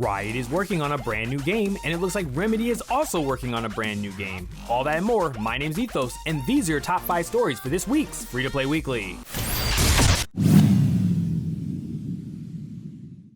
Riot is working on a brand new game, and it looks like Remedy is also working on a brand new game. All that and more, my name's Ethos, and these are your top 5 stories for this week's Free-to-Play Weekly.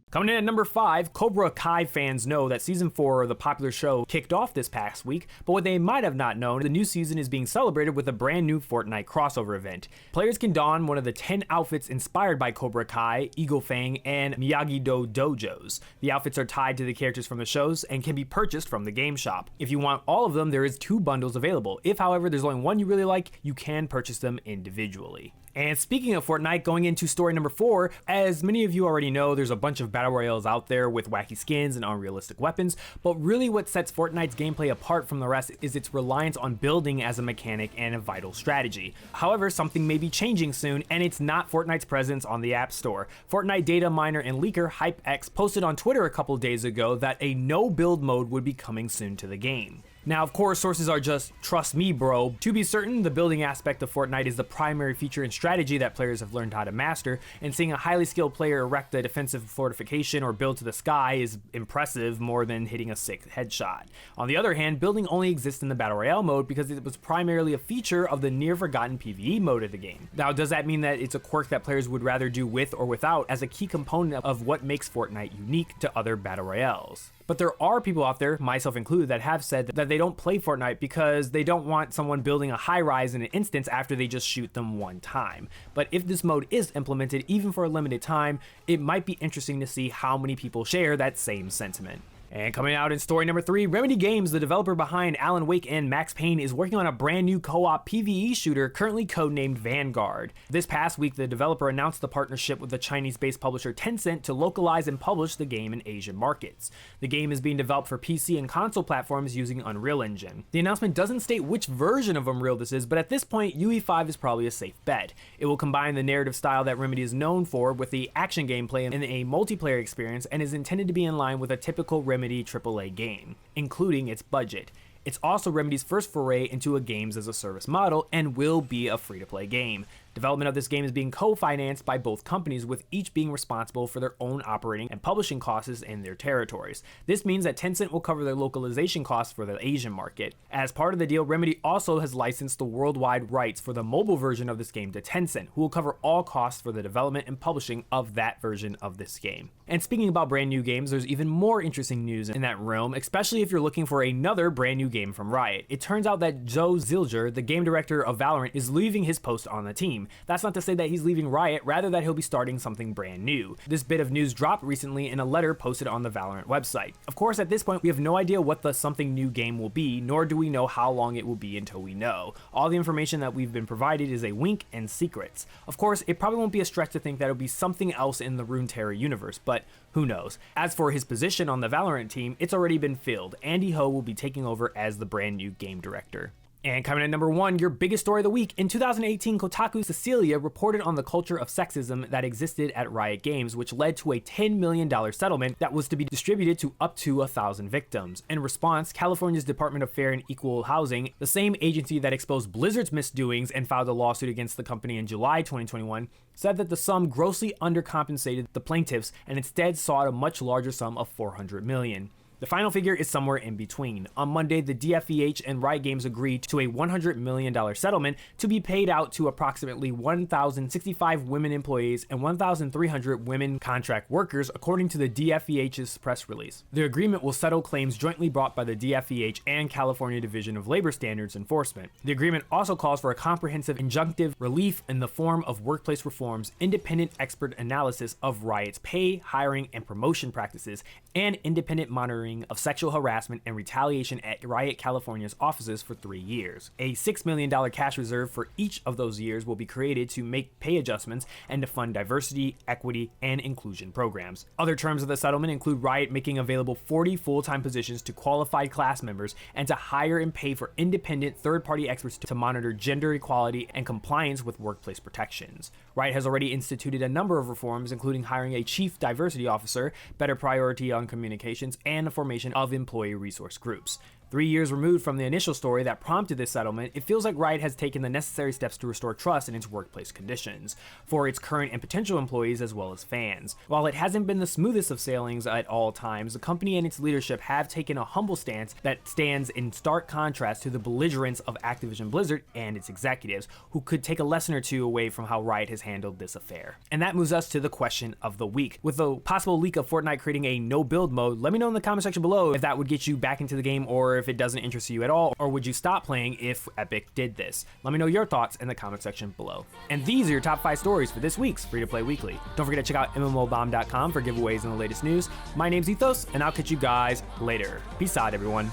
Coming in at number 5, Cobra Kai fans know that Season 4 of the popular show kicked off this past week, but what they might have not known, the new season is being celebrated with a brand new Fortnite crossover event. Players can don one of the 10 outfits inspired by Cobra Kai, Eagle Fang, and Miyagi-Do dojos. The outfits are tied to the characters from the shows and can be purchased from the game shop. If you want all of them, there is 2 bundles available. If, however, there's only one you really like, you can purchase them individually. And speaking of Fortnite, going into story number 4, as many of you already know, there's a bunch of battle royales out there with wacky skins and unrealistic weapons, but really what sets Fortnite's gameplay apart from the rest is its reliance on building as a mechanic and a vital strategy. However, something may be changing soon, and it's not Fortnite's presence on the App Store. Fortnite data miner and leaker HypeX posted on Twitter a couple days ago that a no-build mode would be coming soon to the game. Now, of course, sources are just, trust me, bro. To be certain, the building aspect of Fortnite is the primary feature and strategy that players have learned how to master, and seeing a highly skilled player erect a defensive fortification or build to the sky is impressive more than hitting a sick headshot. On the other hand, building only exists in the Battle Royale mode because it was primarily a feature of the near-forgotten PvE mode of the game. Now, does that mean that it's a quirk that players would rather do with or without as a key component of what makes Fortnite unique to other Battle Royales? But there are people out there, myself included, that have said that they don't play Fortnite because they don't want someone building a high-rise in an instance after they just shoot them one time. But if this mode is implemented, even for a limited time, it might be interesting to see how many people share that same sentiment. And coming out in story number 3, Remedy Games, the developer behind Alan Wake and Max Payne, is working on a brand new co-op PvE shooter currently codenamed Vanguard. This past week, the developer announced the partnership with the Chinese-based publisher Tencent to localize and publish the game in Asian markets. The game is being developed for PC and console platforms using Unreal Engine. The announcement doesn't state which version of Unreal this is, but at this point, UE5 is probably a safe bet. It will combine the narrative style that Remedy is known for with the action gameplay in a multiplayer experience and is intended to be in line with a typical Remedy AAA game, including its budget. It's also Remedy's first foray into a games as a service model and will be a free-to-play game. Development of this game is being co-financed by both companies, with each being responsible for their own operating and publishing costs in their territories. This means that Tencent will cover their localization costs for the Asian market. As part of the deal, Remedy also has licensed the worldwide rights for the mobile version of this game to Tencent, who will cover all costs for the development and publishing of that version of this game. And speaking about brand new games, there's even more interesting news in that realm, especially if you're looking for another brand new game from Riot. It turns out that Joe Zilger, the game director of Valorant, is leaving his post on the team. That's not to say that he's leaving Riot, rather that he'll be starting something brand new. This bit of news dropped recently in a letter posted on the Valorant website. Of course, at this point, we have no idea what the something new game will be, nor do we know how long it will be until we know. All the information that we've been provided is a wink and secrets. Of course, it probably won't be a stretch to think that it'll be something else in the Runeterra universe, but who knows? As for his position on the Valorant team, it's already been filled. Andy Ho will be taking over as the brand new game director. And coming at number 1, your biggest story of the week. In 2018, Kotaku's Cecilia reported on the culture of sexism that existed at Riot Games, which led to a $10 million settlement that was to be distributed to up to 1,000 victims. In response, California's Department of Fair and Equal Housing, the same agency that exposed Blizzard's misdoings and filed a lawsuit against the company in July 2021, said that the sum grossly undercompensated the plaintiffs and instead sought a much larger sum of $400 million. The final figure is somewhere in between. On Monday, the DFEH and Riot Games agreed to a $100 million settlement to be paid out to approximately 1,065 women employees and 1,300 women contract workers, according to the DFEH's press release. The agreement will settle claims jointly brought by the DFEH and California Division of Labor Standards Enforcement. The agreement also calls for a comprehensive injunctive relief in the form of workplace reforms, independent expert analysis of Riot's pay, hiring, and promotion practices, and independent monitoring of sexual harassment and retaliation at Riot California's offices for 3 years. A $6 million cash reserve for each of those years will be created to make pay adjustments and to fund diversity, equity, and inclusion programs. Other terms of the settlement include Riot making available 40 full-time positions to qualified class members and to hire and pay for independent third-party experts to monitor gender equality and compliance with workplace protections. Riot has already instituted a number of reforms, including hiring a chief diversity officer, better priority on communications, and the formation of employee resource groups. 3 years removed from the initial story that prompted this settlement, it feels like Riot has taken the necessary steps to restore trust in its workplace conditions, for its current and potential employees as well as fans. While it hasn't been the smoothest of sailings at all times, the company and its leadership have taken a humble stance that stands in stark contrast to the belligerence of Activision Blizzard and its executives, who could take a lesson or two away from how Riot has handled this affair. And that moves us to the question of the week. With the possible leak of Fortnite creating a no build mode, let me know in the comment section below if that would get you back into the game, or if it doesn't interest you at all, or would you stop playing if Epic did this? Let me know your thoughts in the comment section below. And these are your top 5 stories for this week's Free to Play Weekly. Don't forget to check out mmobomb.com for giveaways and the latest news. My name's Ethos, and I'll catch you guys later. Peace out, everyone.